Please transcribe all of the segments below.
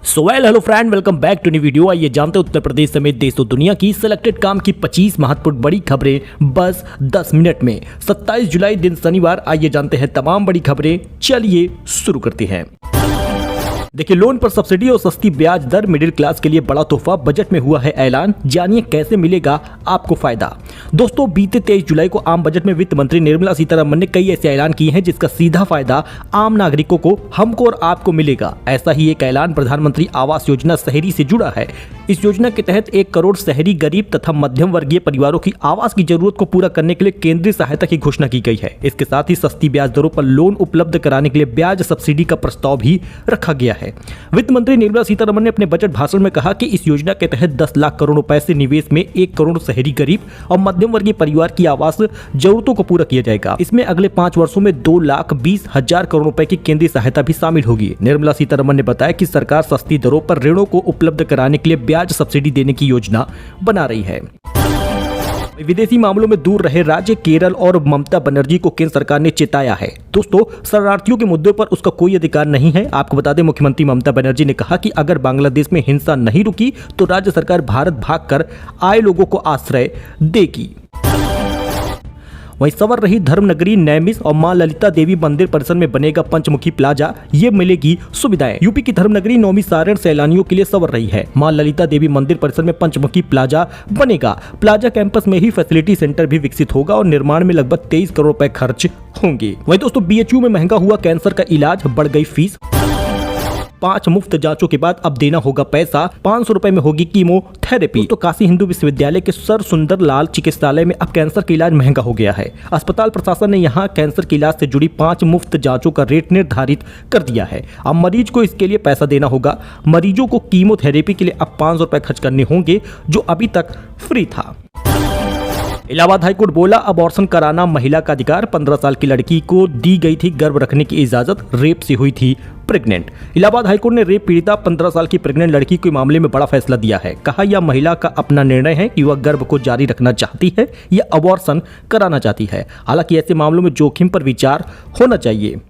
Hello friend, welcome back to new video. आइए जानते हैं उत्तर प्रदेश समेत देश और दुनिया की सिलेक्टेड काम की 25 महत्वपूर्ण बड़ी खबरें बस 10 मिनट में। 27 जुलाई दिन शनिवार। आइए जानते हैं तमाम बड़ी खबरें। चलिए शुरू करते हैं। देखिए, लोन पर सब्सिडी और सस्ती ब्याज दर मिडिल क्लास के लिए बड़ा तोहफा। बजट में हुआ है ऐलान, जानिए कैसे मिलेगा आपको फायदा। दोस्तों, बीते 23 जुलाई को आम बजट में वित्त मंत्री निर्मला सीतारमण ने कई ऐसे ऐलान किए हैं जिसका सीधा फायदा आम नागरिकों को, हमको और आपको मिलेगा। ऐसा ही एक ऐलान प्रधानमंत्री आवास योजना शहरी से जुड़ा है। इस योजना के तहत 1 करोड़ शहरी गरीब तथा मध्यम वर्गीय परिवारों की आवास की जरूरत को पूरा करने के लिए केंद्रीय सहायता की घोषणा की गई है। इसके साथ ही सस्ती ब्याज दरों पर लोन उपलब्ध कराने के लिए ब्याज सब्सिडी का प्रस्ताव भी रखा गया है। वित्त मंत्री निर्मला सीतारमण ने अपने बजट भाषण में कहा कि इस योजना के तहत 10 लाख करोड़ रुपए से निवेश में 1 करोड़ शहरी गरीब और मध्यम वर्गीय परिवार की आवास जरूरतों को पूरा किया जाएगा। इसमें अगले 5 वर्षों में 2,20,000 करोड़ रुपए की केंद्रीय सहायता भी शामिल होगी। निर्मला सीतारमण ने बताया कि सरकार सस्ती दरों पर ऋणों को उपलब्ध कराने के लिए ब्याज सब्सिडी देने की योजना बना रही है। विदेशी मामलों में दूर रहे राज्य केरल और ममता बनर्जी को केंद्र सरकार ने चेताया है। दोस्तों, शरणार्थियों के मुद्दे पर उसका कोई अधिकार नहीं है। आपको बता दें, मुख्यमंत्री ममता बनर्जी ने कहा कि अगर बांग्लादेश में हिंसा नहीं रुकी तो राज्य सरकार भारत भागकर आए लोगों को आश्रय देगी। वहीं संवर रही धर्मनगरी नैमिष और मां ललिता देवी मंदिर परिसर में बनेगा पंचमुखी प्लाजा। ये मिलेगी सुविधाएं। यूपी की धर्मनगरी नौमी सारण सैलानियों के लिए संवर रही है। मां ललिता देवी मंदिर परिसर में पंचमुखी प्लाजा बनेगा। प्लाजा कैंपस में ही फैसिलिटी सेंटर भी विकसित होगा और निर्माण में लगभग 23 करोड़ रुपए खर्च होंगे। वहीं दोस्तों, बीएचयू में महंगा हुआ कैंसर का इलाज, बढ़ गई फीस। 5 मुफ्त जांचों के बाद अब देना होगा पैसा। 500 रुपए में होगी कीमोथेरेपी। तो काशी हिंदू विश्वविद्यालय के सर सुंदर लाल चिकित्सालय में अब कैंसर का इलाज महंगा हो गया है। अस्पताल प्रशासन ने यहां कैंसर के इलाज से जुड़ी 5 मुफ्त जांचों का रेट निर्धारित कर दिया है। अब मरीज को इसके लिए पैसा देना होगा। मरीजों को कीमोथेरेपी के लिए अब 500 रुपए खर्च करने होंगे, जो अभी तक फ्री था। इलाहाबाद हाईकोर्ट बोला, अबॉर्शन कराना महिला का अधिकार। 15 साल की लड़की को दी गई थी गर्भ रखने की इजाजत, रेप से हुई थी प्रेग्नेंट। इलाहाबाद हाईकोर्ट ने रेप पीड़िता 15 साल की प्रेग्नेंट लड़की के मामले में बड़ा फैसला दिया है। कहा, यह महिला का अपना निर्णय है कि वह गर्भ को जारी रखना चाहती है या अबॉर्शन कराना चाहती है। हालांकि ऐसे मामलों में जोखिम पर विचार होना चाहिए।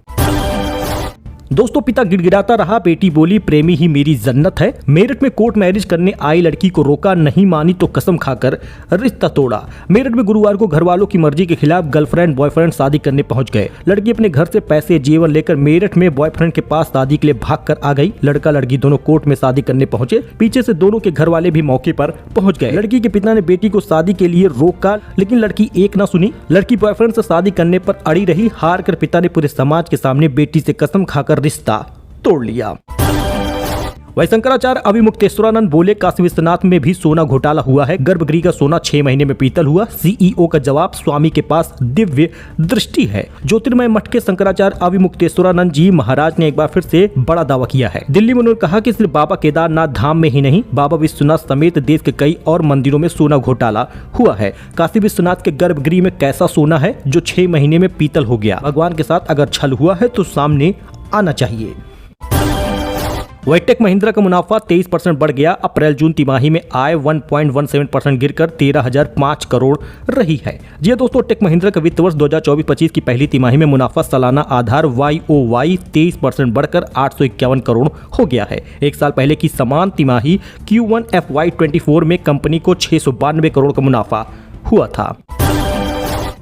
दोस्तों, पिता गिड़गिड़ाता रहा, बेटी बोली प्रेमी ही मेरी जन्नत है। मेरठ में कोर्ट मैरिज करने आई लड़की को रोका, नहीं मानी तो कसम खाकर रिश्ता तोड़ा। मेरठ में गुरुवार को घर वालों की मर्जी के खिलाफ गर्लफ्रेंड बॉयफ्रेंड शादी करने पहुंच गए। लड़की अपने घर से पैसे जेवर लेकर मेरठ में बॉयफ्रेंड के पास शादी के लिए भाग कर आ गई। लड़का लड़की दोनों कोर्ट में शादी करने पहुंचे। पीछे से दोनों के घर वाले भी मौके पर पहुंच गए। लड़की के पिता ने बेटी को शादी के लिए रोका, लेकिन लड़की एक न सुनी। लड़की बॉयफ्रेंड से शादी करने पर अड़ी रही। हार कर पिता ने पूरे समाज के सामने बेटी से कसम खाकर रिश्ता तोड़ लिया। वही शंकराचार्य अविमुक्तेश्वरानंद बोले, काशी विश्वनाथ में भी सोना घोटाला हुआ है। गर्भगृह का सोना 6 महीने में पीतल हुआ। सीईओ का जवाब, स्वामी के पास दिव्य दृष्टि है। ज्योतिर्मय मठ के शंकराचार्य अविमुक्तेश्वरानंद जी महाराज ने एक बार फिर से बड़ा दावा किया है। दिल्ली में उन्होंने कहा कि सिर्फ बाबा केदारनाथ धाम में ही नहीं, बाबा विश्वनाथ समेत देश के कई और मंदिरों में सोना घोटाला हुआ है। काशी विश्वनाथ के गर्भगृह में कैसा सोना है जो 6 महीने में पीतल हो गया? भगवान के साथ अगर छल हुआ है तो सामने आना चाहिए। वही टेक महिंद्रा का मुनाफा 23% बढ़ गया। अप्रैल जून तिमाही में आय 1.17% गिरकर 13,005 करोड़ रही है। जी दोस्तों, टेक महिंद्रा का वित्त वर्ष 2024-25 की पहली तिमाही में मुनाफा सालाना आधार YOY 23% बढ़कर 851 करोड़ हो गया है। एक साल पहले की समान तिमाही Q1 FY24 में कंपनी को 692 करोड़ का मुनाफा हुआ था।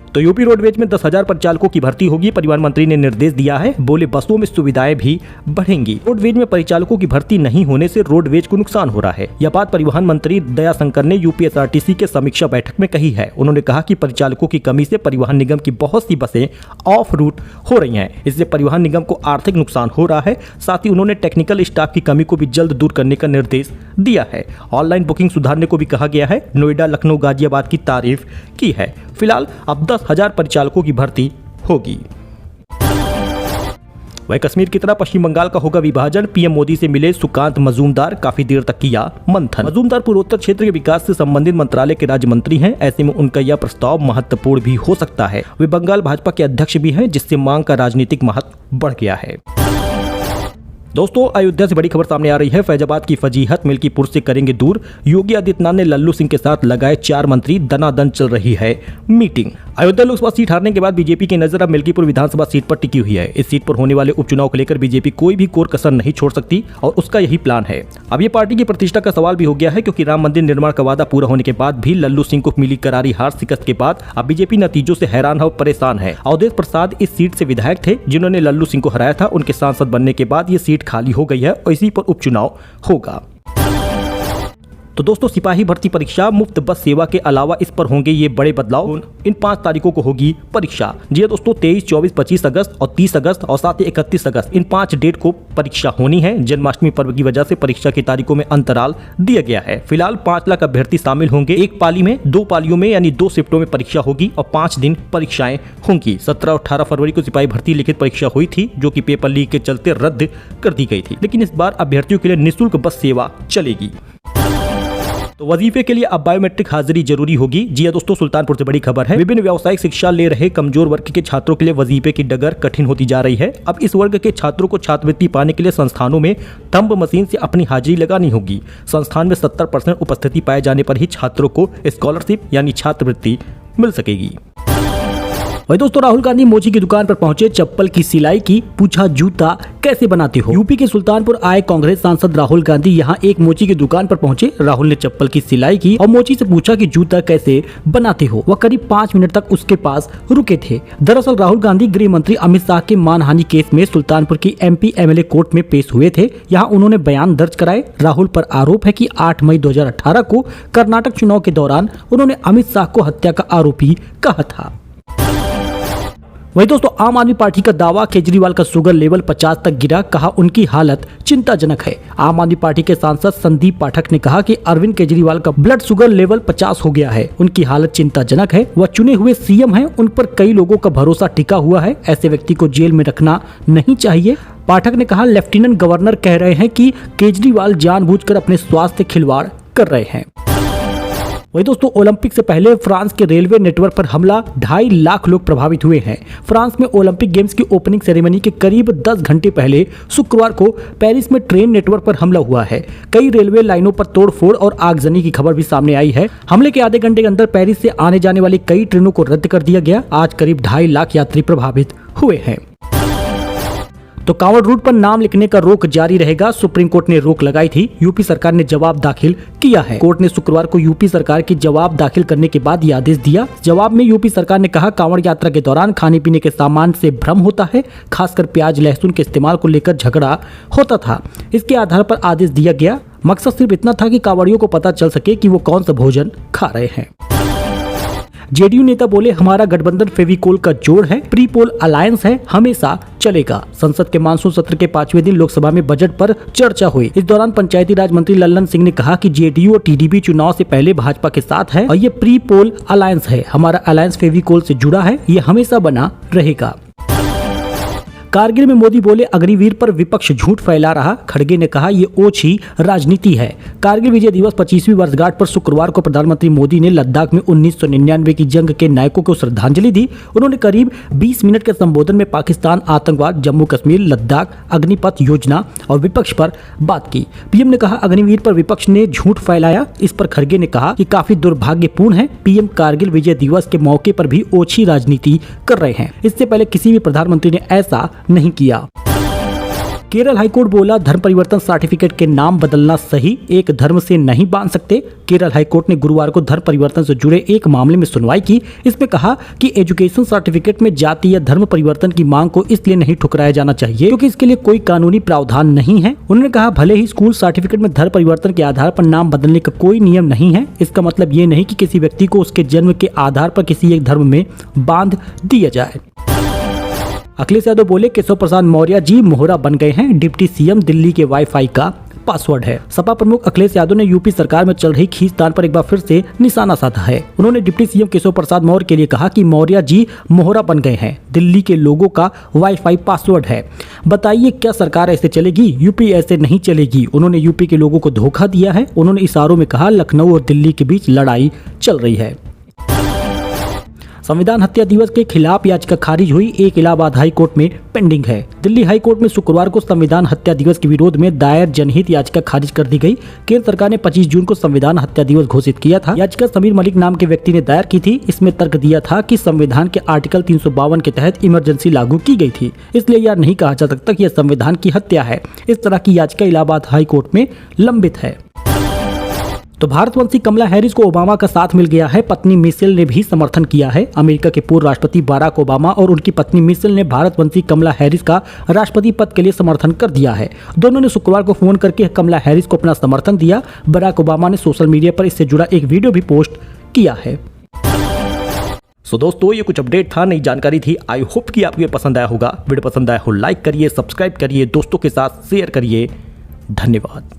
तो यूपी रोडवेज में 10,000 परिचालकों की भर्ती होगी। परिवहन मंत्री ने निर्देश दिया है। बोले, बसों में सुविधाएं भी बढ़ेंगी। रोडवेज में परिचालकों की भर्ती नहीं होने से रोडवेज को नुकसान हो रहा है। यह बात परिवहन मंत्री दयाशंकर ने यूपीएसआरटीसी के समीक्षा बैठक में कही है। उन्होंने कहा कि परिचालकों की कमी से परिवहन निगम की बहुत सी बसें ऑफ रूट हो रही हैं। इससे परिवहन निगम को आर्थिक नुकसान हो रहा है। साथ ही उन्होंने टेक्निकल स्टाफ की कमी को भी जल्द दूर करने का निर्देश दिया है। ऑनलाइन बुकिंग सुधारने को भी कहा गया है। नोएडा, लखनऊ, गाजियाबाद की तारीफ की है। फिलहाल अब 10,000 परिचालकों की भर्ती होगी। वही कश्मीर की तरह पश्चिम बंगाल का होगा विभाजन। पीएम मोदी से मिले सुकांत मजूमदार, काफी देर तक किया मंथन। मजूमदार पूर्वोत्तर क्षेत्र के विकास से संबंधित मंत्रालय के राज्य मंत्री हैं। ऐसे में उनका यह प्रस्ताव महत्वपूर्ण भी हो सकता है। वे बंगाल भाजपा के अध्यक्ष भी हैं, जिससे मांग का राजनीतिक महत्व बढ़ गया है। दोस्तों, अयोध्या से बड़ी खबर सामने आ रही है। फैजाबाद की फजीहत मिल्कीपुर से करेंगे दूर। योगी आदित्यनाथ ने लल्लू सिंह के साथ लगाए 4 मंत्री, दनादन चल रही है मीटिंग। अयोध्या लोकसभा सीट हारने के बाद बीजेपी की नजर अब मिल्कीपुर विधानसभा सीट पर टिकी हुई है। इस सीट पर होने वाले उपचुनाव को लेकर बीजेपी कोई भी कोर कसर नहीं छोड़ सकती और उसका यही प्लान है। अब ये पार्टी की प्रतिष्ठा का सवाल भी हो गया है, क्योंकि राम मंदिर निर्माण का वादा पूरा होने के बाद भी लल्लू सिंह को मिली करारी हार शिकस्त के बाद अब बीजेपी नतीजों से हैरान और परेशान है। अवधेश प्रसाद इस सीट से विधायक थे, जिन्होंने लल्लू सिंह को हराया था। उनके सांसद बनने के बाद ये सीट खाली हो गई है और इसी पर उपचुनाव होगा। तो दोस्तों, सिपाही भर्ती परीक्षा, मुफ्त बस सेवा के अलावा इस पर होंगे ये बड़े बदलाव। इन 5 तारीखों को होगी परीक्षा। जी दोस्तों, 23, 24, 25 अगस्त और 30 अगस्त और साथ ही 31 अगस्त, इन 5 डेट को परीक्षा होनी है। जन्माष्टमी पर्व की वजह से परीक्षा की तारीखों में अंतराल दिया गया है। फिलहाल 5 लाख अभ्यर्थी शामिल होंगे। एक पाली में, 2 पालियों में यानी 2 शिफ्टों में परीक्षा होगी और 5 दिन परीक्षाएं होंगी। 17 और 18 फरवरी को सिपाही भर्ती लिखित परीक्षा हुई थी, जो कि पेपर लीक के चलते रद्द कर दी गई थी। लेकिन इस बार अभ्यर्थियों के लिए निःशुल्क बस सेवा चलेगी। तो वजीफे के लिए अब बायोमेट्रिक हाजिरी जरूरी होगी। जी हां दोस्तों, सुल्तानपुर से बड़ी खबर है। विभिन्न व्यावसायिक शिक्षा ले रहे कमजोर वर्ग के छात्रों के लिए वजीफे की डगर कठिन होती जा रही है। अब इस वर्ग के छात्रों को छात्रवृत्ति पाने के लिए संस्थानों में थंब मशीन से अपनी हाजिरी लगानी होगी। संस्थान में 70% उपस्थिति पाए जाने पर ही छात्रों को स्कॉलरशिप यानी छात्रवृत्ति मिल सकेगी। वही दोस्तों, राहुल गांधी मोची की दुकान पर पहुंचे, चप्पल की सिलाई की, पूछा जूता कैसे बनाते हो। यूपी के सुल्तानपुर आए कांग्रेस सांसद राहुल गांधी यहां एक मोची की दुकान पर पहुंचे। राहुल ने चप्पल की सिलाई की और मोची से पूछा कि जूता कैसे बनाते हो। वह करीब 5 मिनट तक उसके पास रुके थे। दरअसल राहुल गांधी गृह मंत्री अमित शाह के मानहानि केस में सुल्तानपुर की MP MLA कोर्ट में पेश हुए थे। यहाँ उन्होंने बयान दर्ज कराए। राहुल पर आरोप है कि 8 मई 2018 को कर्नाटक चुनाव के दौरान उन्होंने अमित शाह को हत्या का आरोपी कहा था। वही दोस्तों, आम आदमी पार्टी का दावा, केजरीवाल का शुगर लेवल 50 तक गिरा, कहा उनकी हालत चिंताजनक है। आम आदमी पार्टी के सांसद संदीप पाठक ने कहा कि अरविंद केजरीवाल का ब्लड शुगर लेवल 50 हो गया है। उनकी हालत चिंताजनक है। वह चुने हुए CM हैं, उन पर कई लोगों का भरोसा टिका हुआ है। ऐसे व्यक्ति को जेल में रखना नहीं चाहिए। पाठक ने कहा, लेफ्टिनेंट गवर्नर कह रहे हैं कि केजरीवाल जानबूझकर अपने स्वास्थ्य खिलवाड़ कर रहे हैं। वही दोस्तों, ओलंपिक से पहले फ्रांस के रेलवे नेटवर्क पर हमला, 2.5 लाख लोग प्रभावित हुए हैं। फ्रांस में ओलंपिक गेम्स की ओपनिंग सेरेमनी के करीब 10 घंटे पहले शुक्रवार को पेरिस में ट्रेन नेटवर्क पर हमला हुआ है। कई रेलवे लाइनों पर तोड़फोड़ और आगजनी की खबर भी सामने आई है। हमले के आधे घंटे के अंदर पेरिस से आने जाने वाली कई ट्रेनों को रद्द कर दिया गया। आज करीब 2.5 लाख यात्री प्रभावित हुए हैं। तो कांवड़ रूट पर नाम लिखने का रोक जारी रहेगा। सुप्रीम कोर्ट ने रोक लगाई थी। यूपी सरकार ने जवाब दाखिल किया है। कोर्ट ने शुक्रवार को यूपी सरकार की जवाब दाखिल करने के बाद यह आदेश दिया। जवाब में यूपी सरकार ने कहा, कांवड़ यात्रा के दौरान खाने पीने के सामान से भ्रम होता है, खासकर प्याज लहसुन के इस्तेमाल को लेकर झगड़ा होता था। इसके आधार पर आदेश दिया गया। मकसद सिर्फ इतना था कि कांवड़ियों को पता चल सके कि वो कौन सा भोजन खा रहे हैं। जेडीयू नेता बोले, हमारा गठबंधन फेविकोल का जोड़ है, प्री पोल अलायंस है, हमेशा चलेगा। संसद के मानसून सत्र के 5वें दिन लोकसभा में बजट पर चर्चा हुई। इस दौरान पंचायती राज मंत्री लल्लन सिंह ने कहा कि जेडीयू और टीडीपी चुनाव से पहले भाजपा के साथ है और ये प्री पोल अलायंस है। हमारा अलायंस फेविकोल से जुड़ा है, ये हमेशा बना रहेगा। कारगिल में मोदी बोले, अग्निवीर पर विपक्ष झूठ फैला रहा। खड़गे ने कहा, ये ओछी राजनीति है। कारगिल विजय दिवस 25वीं वर्षगांठ पर शुक्रवार को प्रधानमंत्री मोदी ने लद्दाख में 1999 की जंग के नायकों को श्रद्धांजलि दी। उन्होंने करीब 20 मिनट के संबोधन में पाकिस्तान, आतंकवाद, जम्मू कश्मीर, लद्दाख, अग्निपथ योजना और विपक्ष पर बात की। पीएम ने कहा, अग्निवीर पर विपक्ष ने झूठ फैलाया। इस पर खड़गे ने कहा कि काफी दुर्भाग्यपूर्ण है। पीएम कारगिल विजय दिवस के मौके पर भी ओछी राजनीति कर रहे हैं। इससे पहले किसी भी प्रधानमंत्री ने ऐसा नहीं किया। केरल हाईकोर्ट बोला, धर्म परिवर्तन सर्टिफिकेट के नाम बदलना सही, एक धर्म से नहीं बांध सकते। केरल हाईकोर्ट ने गुरुवार को धर्म परिवर्तन से जुड़े एक मामले में सुनवाई की। इसमें कहा कि एजुकेशन सर्टिफिकेट में जाति या धर्म परिवर्तन की मांग को इसलिए नहीं ठुकराया जाना चाहिए क्योंकि इसके लिए कोई कानूनी प्रावधान नहीं है। उन्होंने कहा, भले ही स्कूल सर्टिफिकेट में धर्म परिवर्तन के आधार पर नाम बदलने का कोई नियम नहीं है, इसका मतलब ये नहीं कि किसी व्यक्ति को उसके जन्म के आधार पर किसी एक धर्म में बांध दिया जाए। अखिलेश यादव बोले, केशव प्रसाद मौर्य जी मोहरा बन गए हैं। डिप्टी सीएम दिल्ली के वाईफाई का पासवर्ड है। सपा प्रमुख अखिलेश यादव ने यूपी सरकार में चल रही खींचतान पर एक बार फिर से निशाना साधा है। उन्होंने डिप्टी सीएम केशव प्रसाद मौर्य के लिए कहा कि मौर्य जी मोहरा बन गए हैं, दिल्ली के लोगों का वाईफाई पासवर्ड है। बताइए क्या सरकार ऐसे चलेगी? यूपी ऐसे नहीं चलेगी। उन्होंने यूपी के लोगों को धोखा दिया है। उन्होंने इशारों में कहा, लखनऊ और दिल्ली के बीच लड़ाई चल रही है। संविधान हत्या दिवस के खिलाफ याचिका खारिज हुई, एक इलाहाबाद हाई कोर्ट में पेंडिंग है। दिल्ली हाई कोर्ट में शुक्रवार को संविधान हत्या दिवस के विरोध में दायर जनहित याचिका खारिज कर दी गई। केंद्र सरकार ने 25 जून को संविधान हत्या दिवस घोषित किया था। याचिका समीर मलिक नाम के व्यक्ति ने दायर की थी। इसमें तर्क दिया था कि संविधान के आर्टिकल 352 के तहत इमरजेंसी लागू की गई थी, इसलिए यह नहीं कहा जा सकता कि यह संविधान की हत्या है। इस तरह की याचिका इलाहाबाद हाई कोर्ट में लंबित है। तो भारतवंशी कमला हैरिस को ओबामा का साथ मिल गया है। पत्नी मिशेल ने भी समर्थन किया है। अमेरिका के पूर्व राष्ट्रपति बराक ओबामा और उनकी पत्नी मिशेल ने भारतवंशी कमला हैरिस का राष्ट्रपति पद के लिए समर्थन कर दिया है। दोनों ने शुक्रवार को फोन करके कमला हैरिस को अपना समर्थन दिया। बराक ओबामा ने सोशल मीडिया पर इससे जुड़ा एक वीडियो भी पोस्ट किया है। सो दोस्तों, ये कुछ अपडेट था, नई जानकारी थी। आई होप कि आपको ये पसंद आया होगा। वीडियो पसंद आया हो लाइक करिए, सब्सक्राइब करिए, दोस्तों के साथ शेयर करिए। धन्यवाद।